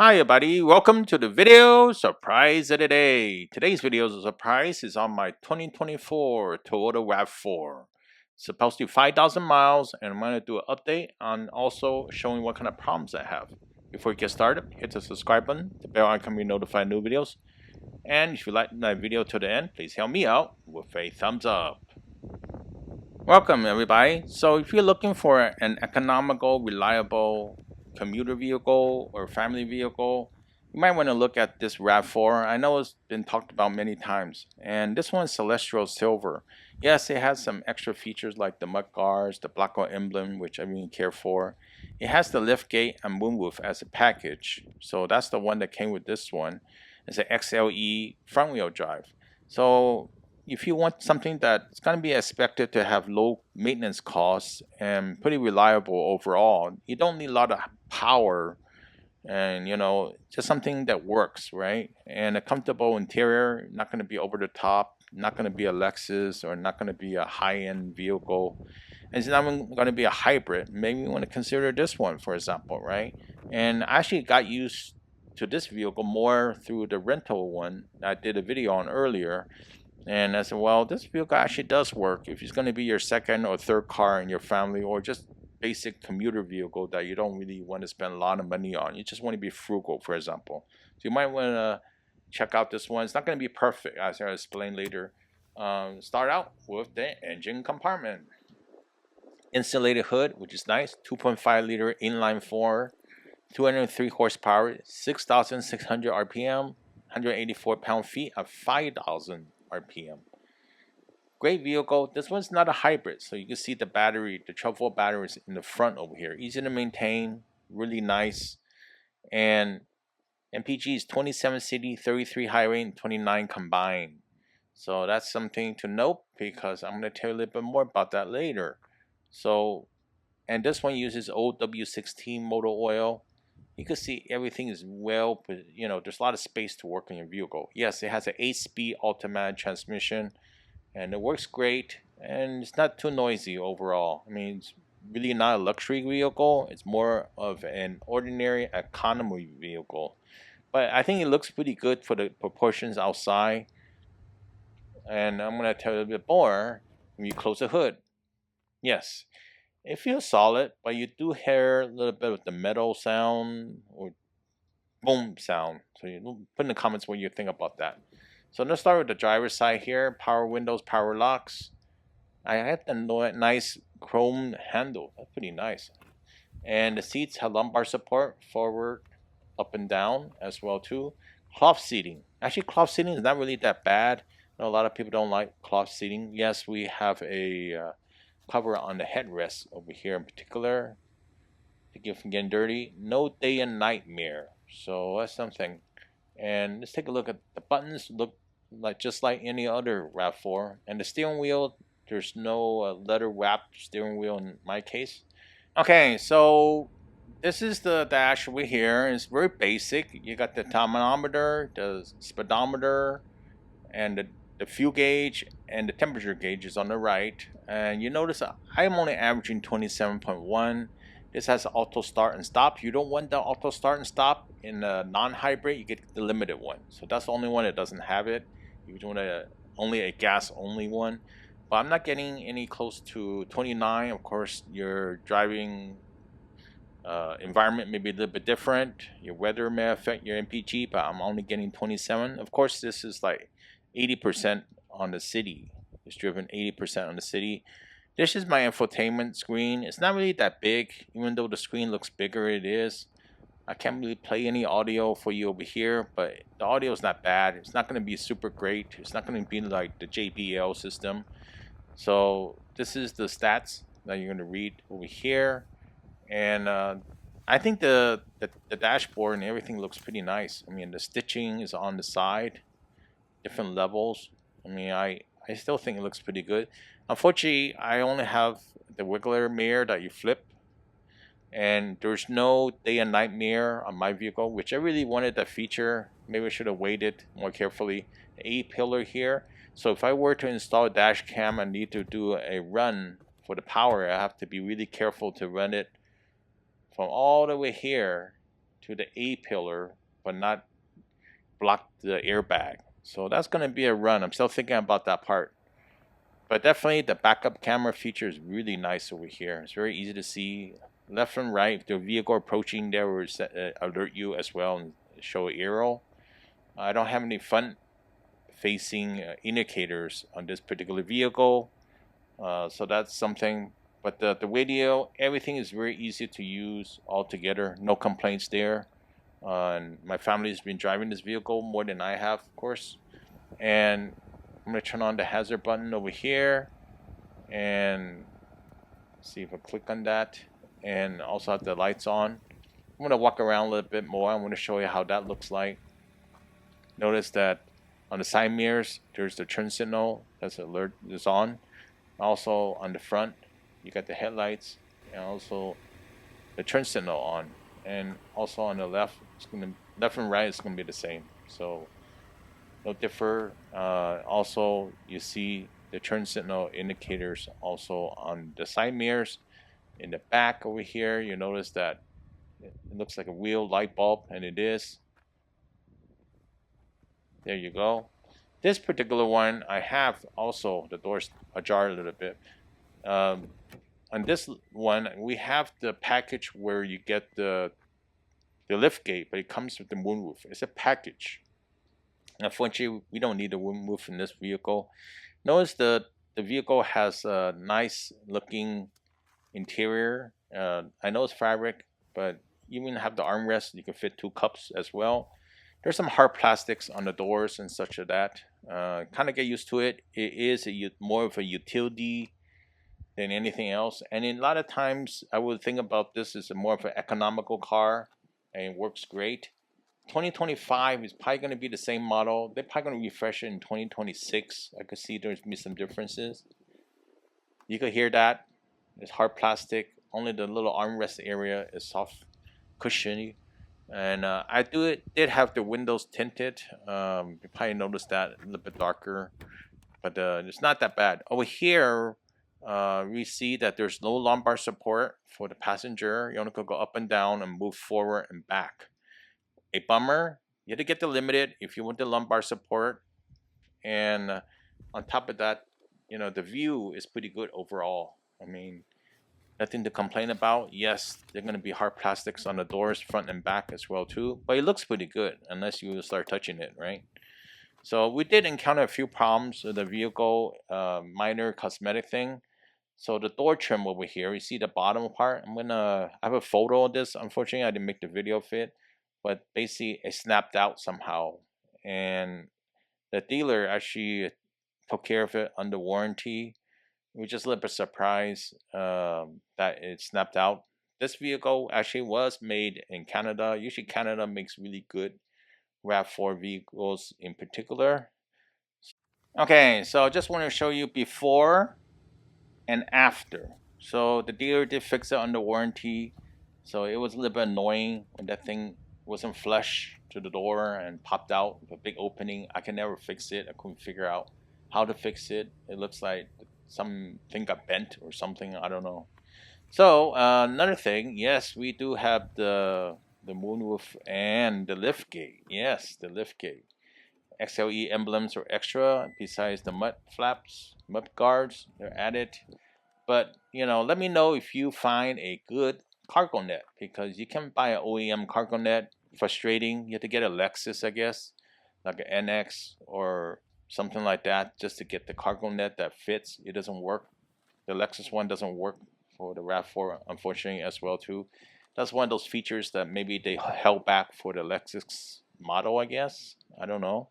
Hi everybody, welcome to the video surprise of the day. Today's video surprise is on my 2024 Toyota Rav4. Supposed to be 5,000 miles, and I'm going to do an update on also showing what kind of problems I have. Before we get started, hit the subscribe button, the bell icon to be notified new videos. And if you like my video to the end, please help me out with a thumbs up. Welcome everybody. So if you're looking for an economical, reliable commuter vehicle or family vehicle, you might want to look at this RAV4. I know it's been talked about many times. And this one's Celestial Silver. Yes, it has some extra features like the mud guards, the black hole emblem, which I really care for. It has the lift gate and moonroof as a package. So that's the one that came with this one. It's an XLE front wheel drive. So if you want something that's going to be expected to have low maintenance costs and pretty reliable overall, you don't need a lot of power and just something that works, right? And a comfortable interior, not going to be over the top, not going to be a Lexus or not going to be a high-end vehicle. And it's not even going to be a hybrid. Maybe you want to consider this one, for example, right? And I actually got used to this vehicle more through the rental one I did a video on earlier. And I said, well, this vehicle actually does work if it's going to be your second or third car in your family, or just basic commuter vehicle that you don't really want to spend a lot of money on. You just want to be frugal, for example. So you might want to check out this one. It's not going to be perfect, as I'll explain later. Start out with the engine compartment. Insulated hood, which is nice. 2.5 liter inline 4, 203 horsepower, 6,600 RPM, 184 pound-feet at 5,000 RPM. Great vehicle. This one's not a hybrid, so you can see the battery, the 12-volt battery is in the front over here. Easy to maintain, really nice. And MPG is 27 city, 33 highway, and 29 combined. So that's something to note, because I'm going to tell you a little bit more about that later. So, and this one uses old W16 motor oil. You can see everything is well, there's a lot of space to work on your vehicle. Yes, it has an 8-speed automatic transmission, and it works great, and it's not too noisy overall. I mean, it's really not a luxury vehicle. It's more of an ordinary economy vehicle. But I think it looks pretty good for the proportions outside. And I'm going to tell you a bit more when you close the hood. Yes, it feels solid, but you do hear a little bit of the metal sound or boom sound. So you put in the comments what you think about that. So let's start with the driver's side here. Power windows, power locks. I have the nice chrome handle. That's pretty nice. And the seats have lumbar support, forward, up and down as well too. Cloth seating. Actually, cloth seating is not really that bad. I know a lot of people don't like cloth seating. Yes, we have a cover on the headrest over here in particular to keep from getting dirty. No day and night mirror, so that's something. And let's take a look at the buttons. Look like just like any other RAV4. And the steering wheel, there's no leather wrapped steering wheel in my case. Okay, so this is the dash over here. It's very basic. You got the tachometer, the speedometer, and the fuel gauge and the temperature gauge is on the right. And you notice I'm only averaging 27.1. This has auto start and stop. You don't want the auto start and stop in a non-hybrid. You get the limited one. So that's the only one that doesn't have it. You want only a gas only one. But I'm not getting any close to 29. Of course, your driving environment may be a little bit different. Your weather may affect your MPG, but I'm only getting 27. Of course, this is like 80% on the city. It's driven 80% on the city. This is my infotainment screen. It's not really that big, even though the screen looks bigger. It is. I can't really play any audio for you over here, but the audio is not bad. It's not going to be super great. It's not going to be like the JBL system. So this is the stats that you're going to read over here. And I think the dashboard and everything looks pretty nice. I mean, the stitching is on the side, different levels. I mean, I still think it looks pretty good. Unfortunately, I only have the wiggler mirror that you flip, and there's no day and night mirror on my vehicle, which I really wanted that feature. Maybe I should have waited more carefully. The A-pillar here. So if I were to install a dash cam and need to do a run for the power, I have to be really careful to run it from all the way here to the A pillar, but not block the airbag. So that's going to be a run. I'm still thinking about that part. But definitely the backup camera feature is really nice over here. It's very easy to see left and right. If the vehicle approaching, there will alert you as well and show an arrow. I don't have any front facing indicators on this particular vehicle. So that's something. But the radio, everything is very easy to use altogether. No complaints there. And my family's been driving this vehicle more than I have, of course. And I'm going to turn on the hazard button over here and see if I click on that, and also have the lights on. I'm going to walk around a little bit more. I'm going to show you how that looks like. Notice that on the side mirrors, there's the turn signal that's alert is on. Also on the front, you got the headlights and also the turn signal on. And also on the left, left and right is going to be the same. So no differ. Also, you see the turn signal indicators also on the side mirrors. In the back over here, you notice that it looks like a wheel light bulb, and it is. There you go. This particular one, I have also the doors ajar a little bit. On this one, we have the package where you get the lift gate, but it comes with the moonroof. It's a package. Unfortunately, we don't need the moonroof in this vehicle. Notice the vehicle has a nice looking interior. I know it's fabric, but you even have the armrest. You can fit 2 cups as well. There's some hard plastics on the doors and such of that. Kind of get used to it. It is more of a utility than anything else. And in a lot of times, I would think about this as more of an economical car, and it works great. 2025 is probably going to be the same model. They're probably going to refresh it in 2026. I could see there's be some differences. You could hear that. It's hard plastic. Only the little armrest area is soft, cushiony. And I did have the windows tinted. You probably noticed that a little bit darker, but it's not that bad. Over here, we see that there's no lumbar support for the passenger. You only could go up and down and move forward and back. A bummer. You have to get the limited if you want the lumbar support. And on top of that, the view is pretty good overall. I mean, nothing to complain about. Yes, they're going to be hard plastics on the doors, front and back as well too. But it looks pretty good unless you start touching it, right? So we did encounter a few problems with the vehicle, minor cosmetic thing. So the door trim over here, you see the bottom part. I have a photo of this. Unfortunately, I didn't make the video fit. But basically, it snapped out somehow. And the dealer actually took care of it under warranty. We just a little bit surprised that it snapped out. This vehicle actually was made in Canada. Usually Canada makes really good RAV4 vehicles in particular. Okay, so I just want to show you before and after. So the dealer did fix it under warranty. So it was a little bit annoying when that thing wasn't flush to the door and popped out with a big opening. I can never fix it. I couldn't figure out how to fix it. It looks like something got bent or something. I don't know. So another thing, yes, we do have the moonroof and the lift gate. Yes, the lift gate. XLE emblems are extra besides the mud flaps, mud guards. They're added. But let me know if you find a good cargo net, because you can buy an OEM cargo net. Frustrating. You have to get a Lexus, I guess, like an NX or something like that, just to get the cargo net that fits. It doesn't work. The Lexus one doesn't work for the RAV4, unfortunately, as well too. That's one of those features that maybe they held back for the Lexus model, I guess. I don't know.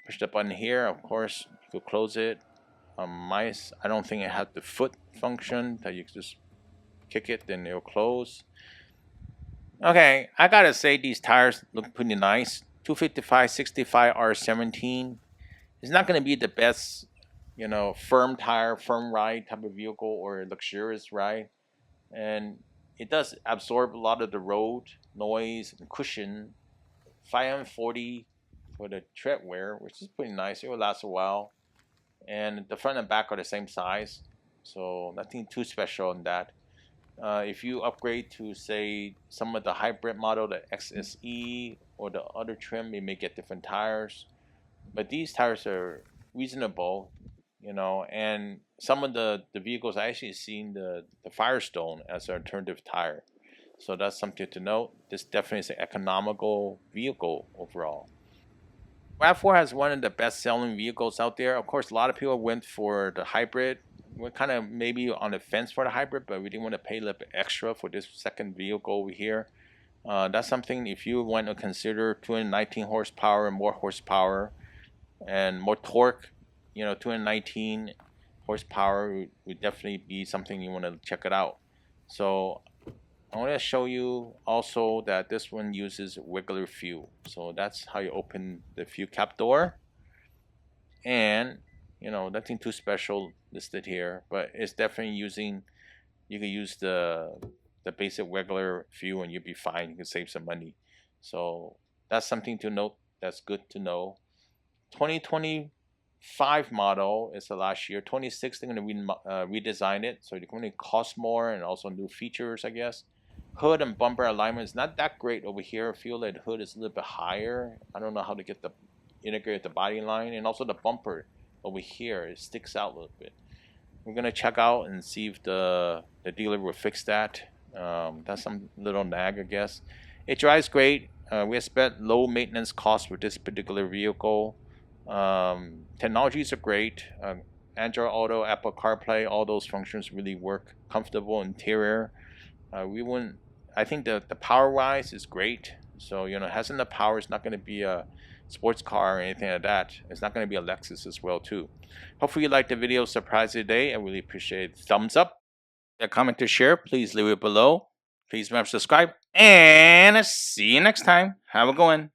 Push the button here. Of course, you could close it. I don't think it had the foot function that you could just kick it, then it'll close. Okay, I gotta say these tires look pretty nice. 255/65 R17. It's not gonna be the best, firm tire, firm ride type of vehicle or luxurious ride, and it does absorb a lot of the road noise and cushion. 540 for the tread wear, which is pretty nice. It will last a while, and the front and back are the same size, so nothing too special on that. If you upgrade to say some of the hybrid model, the XSE or the other trim, you may get different tires. But these tires are reasonable, and some of the vehicles I actually seen the Firestone as an alternative tire. So that's something to note. This definitely is an economical vehicle overall. RAV4 has one of the best selling vehicles out there. Of course, a lot of people went for the hybrid. We're kind of maybe on the fence for the hybrid, but we didn't want to pay a little bit extra for this second vehicle over here. That's something if you want to consider 219 horsepower and more horsepower and more torque, 219 horsepower would definitely be something you want to check it out. So I want to show you also that this one uses regular fuel. So that's how you open the fuel cap door. And, nothing too special listed here, but it's definitely using, you can use the basic regular fuel and you'll be fine. You can save some money. So that's something to note. That's good to know. 2025 model is the last year. 26 they're going to redesign it, so it's going to cost more and also new features, I guess. Hood and bumper alignment is not that great over here. I feel that hood is a little bit higher. I don't know how to get the integrate the body line, and also the bumper over here, it sticks out a little bit. We're gonna check out and see if the dealer will fix that. That's some little nag, I guess. It drives great. We expect low maintenance costs with this particular vehicle. Technologies are great. Android Auto, Apple CarPlay, all those functions really work. Comfortable interior. We wouldn't. I think the power wise is great. So it has enough power. It's not going to be a sports car or anything like that. It's not going to be a Lexus as well too. Hopefully you liked the video surprise today. I really appreciate it. Thumbs up, a comment to share. Please leave it below. Please remember to subscribe, and see you next time. Have a good one.